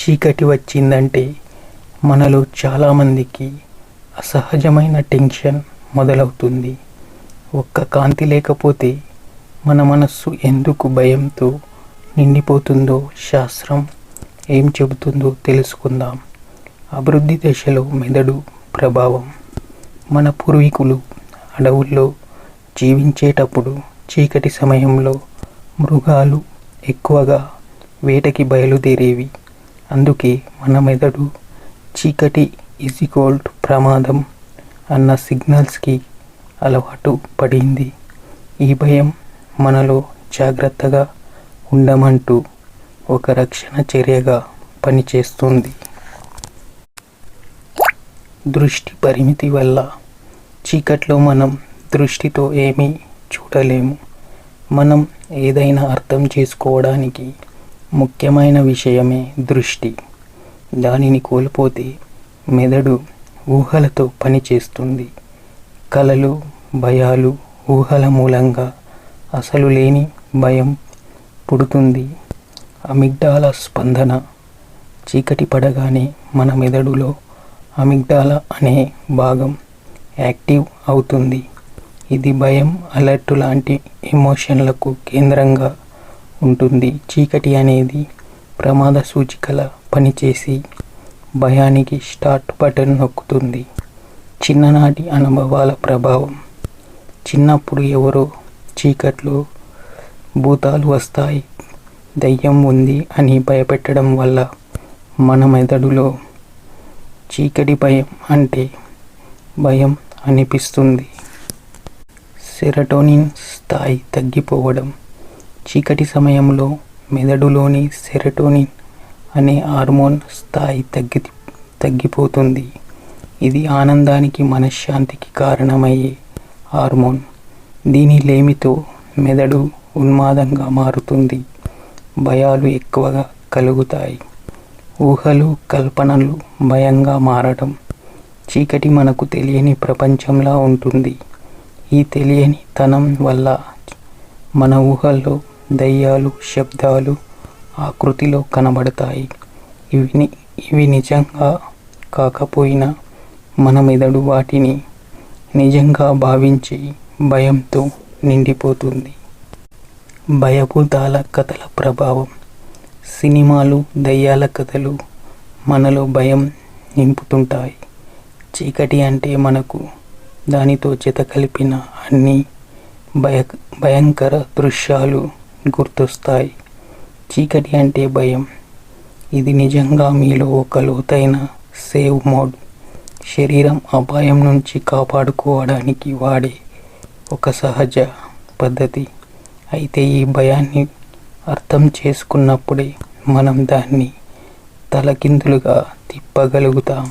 చీకటి వచ్చిందంటే మనలో చాలామందికి అసహజమైన టెన్షన్ మొదలవుతుంది. ఒక్క కాంతి లేకపోతే మన మనస్సు ఎందుకు భయంతో నిండిపోతుందో శాస్త్రం ఏం చెబుతుందో తెలుసుకుందాం. అభివృద్ధి దశలో మెదడు ప్రభావం. మన పూర్వీకులు అడవుల్లో జీవించేటప్పుడు చీకటి సమయంలో మృగాలు ఎక్కువగా వేటకి బయలుదేరేవి. అందుకే మన మెదడు చీకటి ప్రమాదం అన్న సిగ్నల్స్కి అలవాటు పడింది. ఈ భయం మనలో జాగ్రత్తగా ఉండమంటూ ఒక రక్షణ చర్యగా పనిచేస్తుంది. దృష్టి పరిమితి వల్ల చీకట్లో మనం దృష్టితో ఏమీ చూడలేము. మనం ఏదైనా అర్థం చేసుకోవడానికి ముఖ్యమైన విషయమే దృష్టి. దానిని కోల్పోతే మెదడు ఊహలతో పనిచేస్తుంది. కలలు, భయాలు, ఊహల మూలంగా అసలు లేని భయం పుడుతుంది. అమిగ్డాలా స్పందన. చీకటి పడగానే మన మెదడులో అమిగ్డాలా అనే భాగం యాక్టివ్ అవుతుంది. ఇది భయం, అలర్ట్ లాంటి ఎమోషన్లకు కేంద్రంగా ఉంటుంది. చీకటి అనేది ప్రమాద సూచికలా పనిచేసి భయానికి స్టార్ట్ బటన్ నొక్కుతుంది. చిన్ననాటి అనుభవాల ప్రభావం. చిన్నప్పుడు ఎవరో చీకట్లో భూతాలు వస్తాయి, దయ్యం ఉంది అని భయపెట్టడం వల్ల మన మెదడులో చీకటి భయం అంటే భయం అనిపిస్తుంది. సెరటోనిన్ స్థాయి తగ్గిపోవడం. చీకటి సమయంలో మెదడులోని సెరటోనిన్ అనే హార్మోన్ స్థాయి తగ్గిపోతుంది. ఇది ఆనందానికి, మనశ్శాంతికి కారణమయ్యే హార్మోన్. దీని లేమితో మెదడు ఉన్మాదంగా మారుతుంది. భయాలు ఎక్కువగా కలుగుతాయి. ఊహలు, కల్పనలు భయంగా మారడం. చీకటి మనకు తెలియని ప్రపంచంలా ఉంటుంది. ఈ తెలియని తనం వల్ల మన ఊహల్లో దయ్యాలు, శబ్దాలు ఆకృతిలో కనబడతాయి. ఇవి నిజంగా కాకపోయినా మన మెదడు వాటిని నిజంగా భావించి భయంతో నిండిపోతుంది. భయభూతాల కథల ప్రభావం. సినిమాలు, దయ్యాల కథలు మనలో భయం నింపుతుంటాయి. చీకటి అంటే మనకు దానితో జత కలిపిన అన్ని భయంకర దృశ్యాలు గుర్తొస్తాయి. చీకటి అంటే భయం. ఇది నిజంగా మీలో ఒక లోతైన సేవ్ మోడ్. శరీరం అపాయం నుంచి కాపాడుకోవడానికి వాడే ఒక సహజ పద్ధతి. అయితే ఈ భయాన్ని అర్థం చేసుకున్నప్పుడే మనం దాన్ని తలకిందులుగా తిప్పగలుగుతాం.